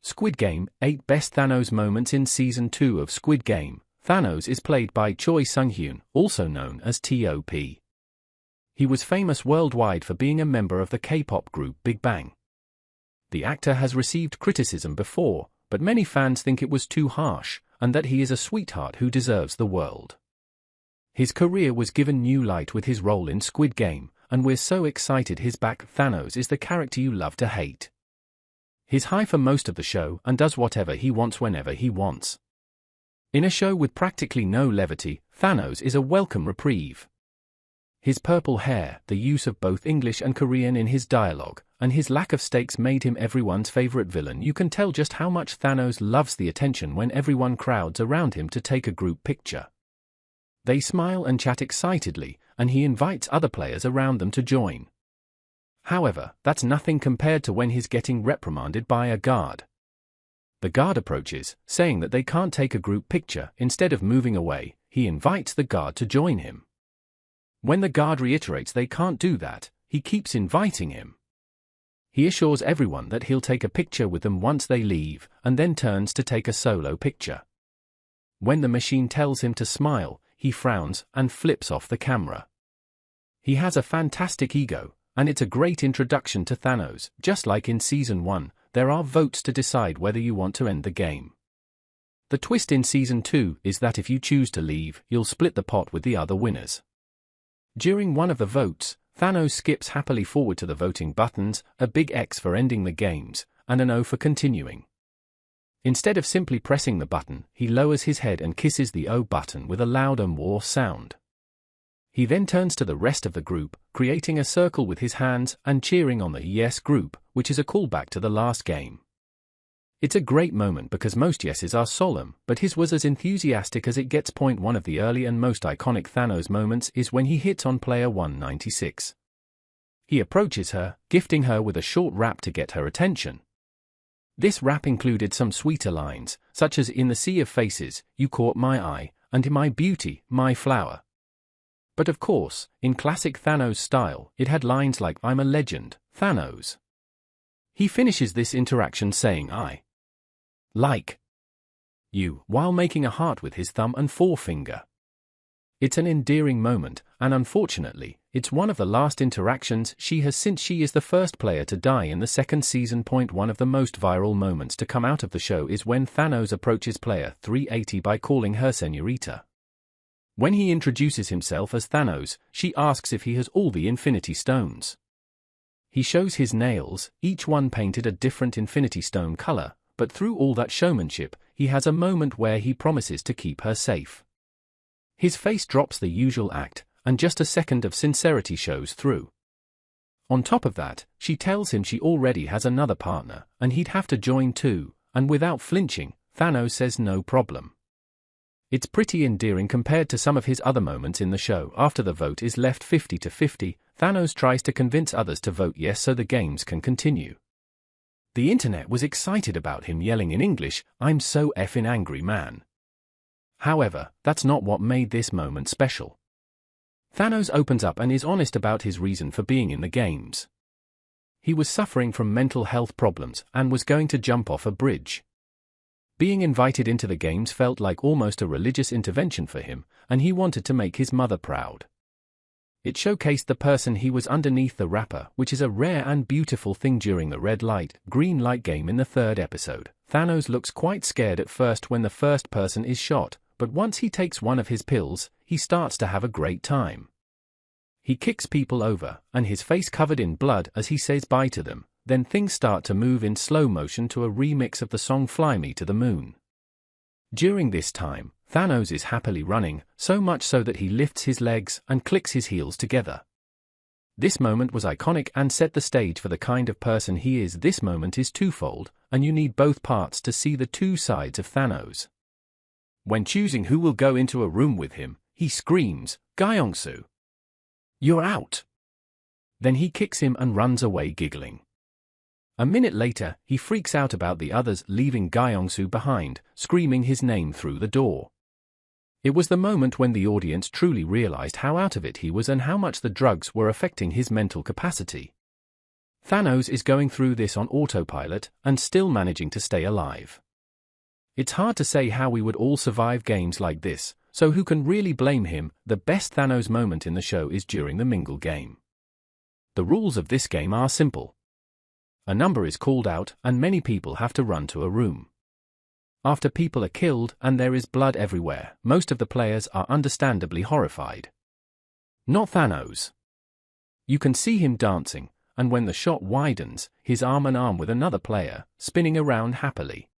Squid Game, 8 Best Thanos Moments in Season 2 of Squid Game. Thanos is played by Choi Seung-Hyun, also known as T.O.P. He was famous worldwide for being a member of the K-pop group Big Bang. The actor has received criticism before, but many fans think it was too harsh, and that he is a sweetheart who deserves the world. His career was given new light with his role in Squid Game, and we're so excited he's back. Thanos is the character you love to hate. He's high for most of the show and does whatever he wants whenever he wants. In a show with practically no levity, Thanos is a welcome reprieve. His purple hair, the use of both English and Korean in his dialogue, and his lack of stakes made him everyone's favorite villain. You can tell just how much Thanos loves the attention when everyone crowds around him to take a group picture. They smile and chat excitedly, and he invites other players around them to join. However, that's nothing compared to when he's getting reprimanded by a guard. The guard approaches, saying that they can't take a group picture. Instead of moving away, he invites the guard to join him. When the guard reiterates they can't do that, he keeps inviting him. He assures everyone that he'll take a picture with them once they leave, and then turns to take a solo picture. When the machine tells him to smile, he frowns and flips off the camera. He has a fantastic ego, and it's a great introduction to Thanos. Just like in Season 1, there are votes to decide whether you want to end the game. The twist in Season 2 is that if you choose to leave, you'll split the pot with the other winners. During one of the votes, Thanos skips happily forward to the voting buttons, a big X for ending the games, and an O for continuing. Instead of simply pressing the button, he lowers his head and kisses the O button with a loud war sound. He then turns to the rest of the group, creating a circle with his hands and cheering on the Yes group, which is a callback to the last game. It's a great moment because most yeses are solemn, but his was as enthusiastic as it gets. One of the early and most iconic Thanos moments is when he hits on player 196. He approaches her, gifting her with a short rap to get her attention. This rap included some sweeter lines, such as "In the sea of faces, you caught my eye, and my beauty, my flower." But of course, in classic Thanos style, it had lines like "I'm a legend, Thanos." He finishes this interaction saying "I like you," while making a heart with his thumb and forefinger. It's an endearing moment, and unfortunately, it's one of the last interactions she has since she is the first player to die in the second season. One of the most viral moments to come out of the show is when Thanos approaches player 380 by calling her Señorita. When he introduces himself as Thanos, she asks if he has all the Infinity Stones. He shows his nails, each one painted a different Infinity Stone color, but through all that showmanship, he has a moment where he promises to keep her safe. His face drops the usual act, and just a second of sincerity shows through. On top of that, she tells him she already has another partner, and he'd have to join too, and without flinching, Thanos says no problem. It's pretty endearing compared to some of his other moments in the show. After the vote is left 50-50, Thanos tries to convince others to vote yes so the games can continue. The internet was excited about him yelling in English, "I'm so effing angry, man." However, that's not what made this moment special. Thanos opens up and is honest about his reason for being in the games. He was suffering from mental health problems and was going to jump off a bridge. Being invited into the games felt like almost a religious intervention for him, and he wanted to make his mother proud. It showcased the person he was underneath the wrapper, which is a rare and beautiful thing. During the red light, green light game in the third episode, Thanos looks quite scared at first when the first person is shot, but once he takes one of his pills, he starts to have a great time. He kicks people over, and his face covered in blood as he says bye to them. Then things start to move in slow motion to a remix of the song "Fly Me to the Moon." During this time, Thanos is happily running, so much so that he lifts his legs and clicks his heels together. This moment was iconic and set the stage for the kind of person he is. This moment is twofold, and you need both parts to see the two sides of Thanos. When choosing who will go into a room with him, he screams, "Gyeongsu, you're out!" Then he kicks him and runs away giggling. A minute later, he freaks out about the others leaving Gyeongsu behind, screaming his name through the door. It was the moment when the audience truly realized how out of it he was and how much the drugs were affecting his mental capacity. Thanos is going through this on autopilot and still managing to stay alive. It's hard to say how we would all survive games like this, so who can really blame him? The best Thanos moment in the show is during the Mingle game. The rules of this game are simple. A number is called out and many people have to run to a room. After people are killed and there is blood everywhere, most of the players are understandably horrified. Not Thanos. You can see him dancing, and when the shot widens, his arm in arm with another player, spinning around happily.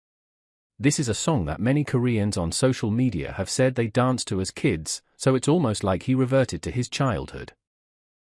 This is a song that many Koreans on social media have said they danced to as kids, so it's almost like he reverted to his childhood.